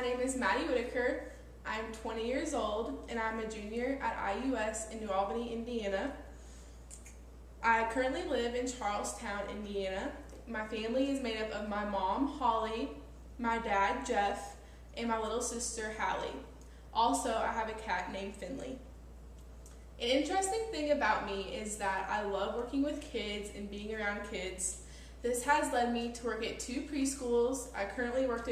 name is Maddie Whitaker. I'm 20 years old and I'm a junior at IUS in New Albany, Indiana. I currently live in Charlestown, Indiana. My family is made up of my mom, Holly, my dad, Jeff, and my little sister, Hallie. Also, I have a cat named Finley. An interesting thing about me is that I love working with kids and being around kids. This has led me to work at 2 preschools. I currently work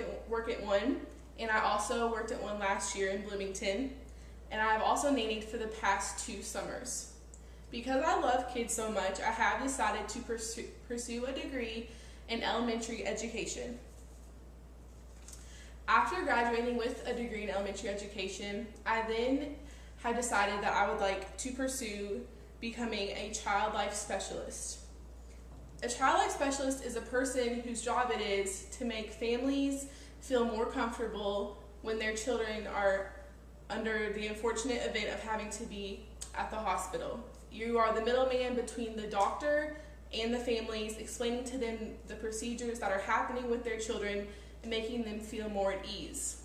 at one, and I also worked at one last year in Bloomington, and I've also nannied for the past 2 summers. Because I love kids so much, I have decided to pursue a degree in elementary education. After graduating with a degree in elementary education, I then had decided that I would like to pursue becoming a child life specialist. A child life specialist is a person whose job it is to make families feel more comfortable when their children are under the unfortunate event of having to be at the hospital. You are the middleman between the doctor and the families, explaining to them the procedures that are happening with their children and making them feel more at ease.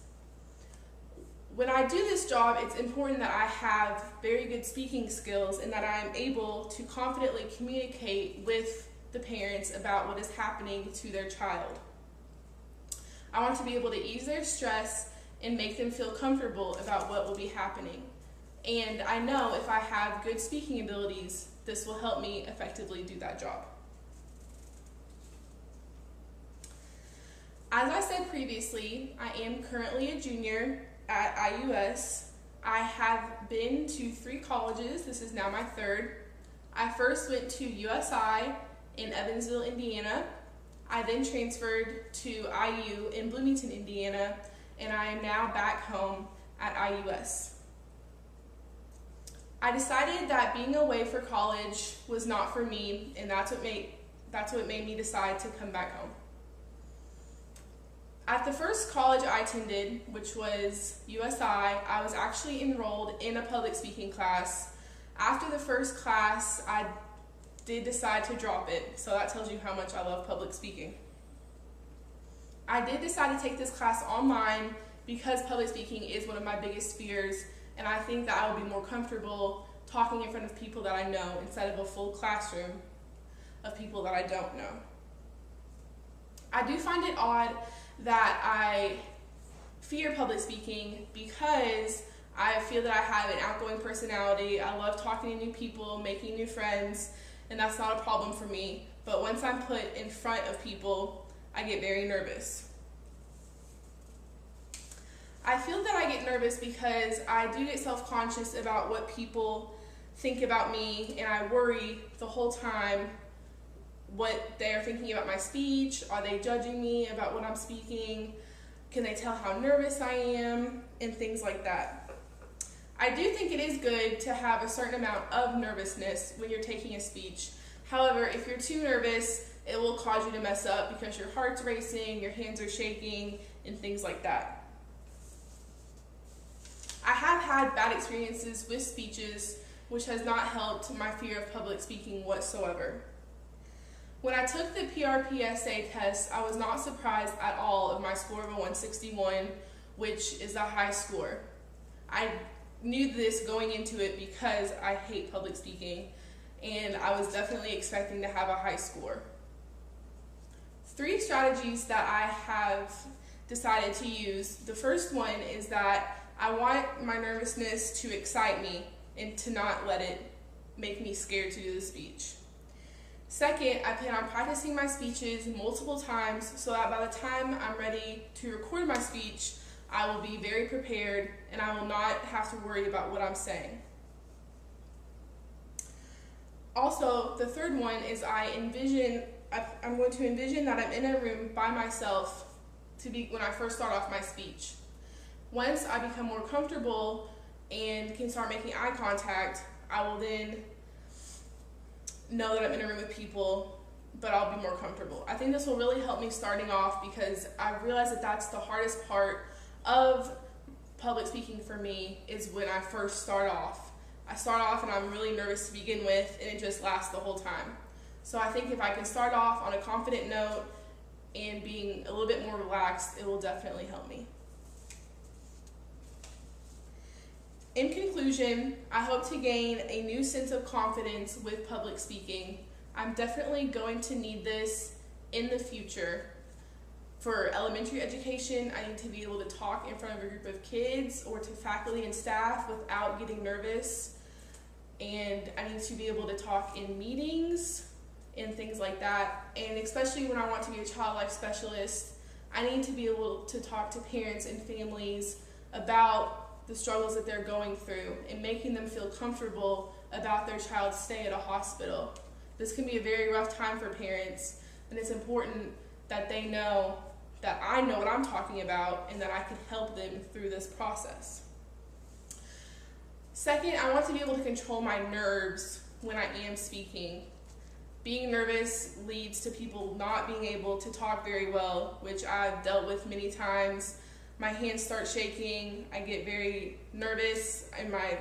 When I do this job, it's important that I have very good speaking skills and that I am able to confidently communicate with the parents about what is happening to their child. I want to be able to ease their stress and make them feel comfortable about what will be happening. And I know if I have good speaking abilities, this will help me effectively do that job. As I said previously, I am currently a junior at IUS. I have been to 3 colleges. This is now my 3rd. I first went to USI in Evansville, Indiana. I then transferred to IU in Bloomington, Indiana, and I am now back home at IUS. I decided that being away for college was not for me, and that's what made me decide to come back home. At the first college I attended, which was USI, I was actually enrolled in a public speaking class. After the first class, I did decide to drop it, so that tells you how much I love public speaking. I did decide to take this class online because public speaking is one of my biggest fears, and I think that I will be more comfortable talking in front of people that I know instead of a full classroom of people that I don't know. I do find it odd that I fear public speaking because I feel that I have an outgoing personality. I love talking to new people, making new friends, and that's not a problem for me. But once I'm put in front of people, I get very nervous. I feel that I get nervous because I do get self-conscious about what people think about me, and I worry the whole time what they are thinking about my speech. Are they judging me about what I'm speaking? Can they tell how nervous I am? And things like that. I do think it is good to have a certain amount of nervousness when you're taking a speech. However, if you're too nervous, it will cause you to mess up because your heart's racing, your hands are shaking, and things like that. I have had bad experiences with speeches, which has not helped my fear of public speaking whatsoever. When I took the PRPSA test, I was not surprised at all of my score of a 161, which is a high score. I knew this going into it because I hate public speaking, and I was definitely expecting to have a high score. 3 strategies that I have decided to use. The first one is that I want my nervousness to excite me and to not let it make me scared to do the speech. Second, I plan on practicing my speeches multiple times so that by the time I'm ready to record my speech, I will be very prepared and I will not have to worry about what I'm saying. Also, the third one is I'm going to envision that I'm in a room by myself when I first start off my speech. Once I become more comfortable and can start making eye contact, I will then know that I'm in a room with people, but I'll be more comfortable. I think this will really help me starting off because I realize that that's the hardest part of public speaking for me is when I first start off. I start off and I'm really nervous to begin with, and it just lasts the whole time. So I think if I can start off on a confident note and being a little bit more relaxed, it will definitely help me. In conclusion, I hope to gain a new sense of confidence with public speaking. I'm definitely going to need this in the future. For elementary education, I need to be able to talk in front of a group of kids or to faculty and staff without getting nervous. And I need to be able to talk in meetings and things like that. And especially when I want to be a child life specialist, I need to be able to talk to parents and families about the struggles that they're going through and making them feel comfortable about their child's stay at a hospital. This can be a very rough time for parents, and it's important that they know that I know what I'm talking about and that I can help them through this process. Second, I want to be able to control my nerves when I am speaking. Being nervous leads to people not being able to talk very well, which I've dealt with many times. My hands start shaking, I get very nervous, and my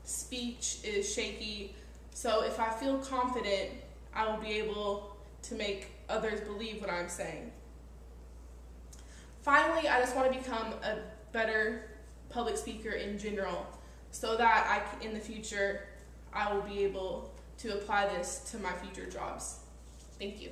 speech is shaky. So if I feel confident, I will be able to make others believe what I'm saying. Finally, I just want to become a better public speaker in general so that in the future, I will be able to apply this to my future jobs. Thank you.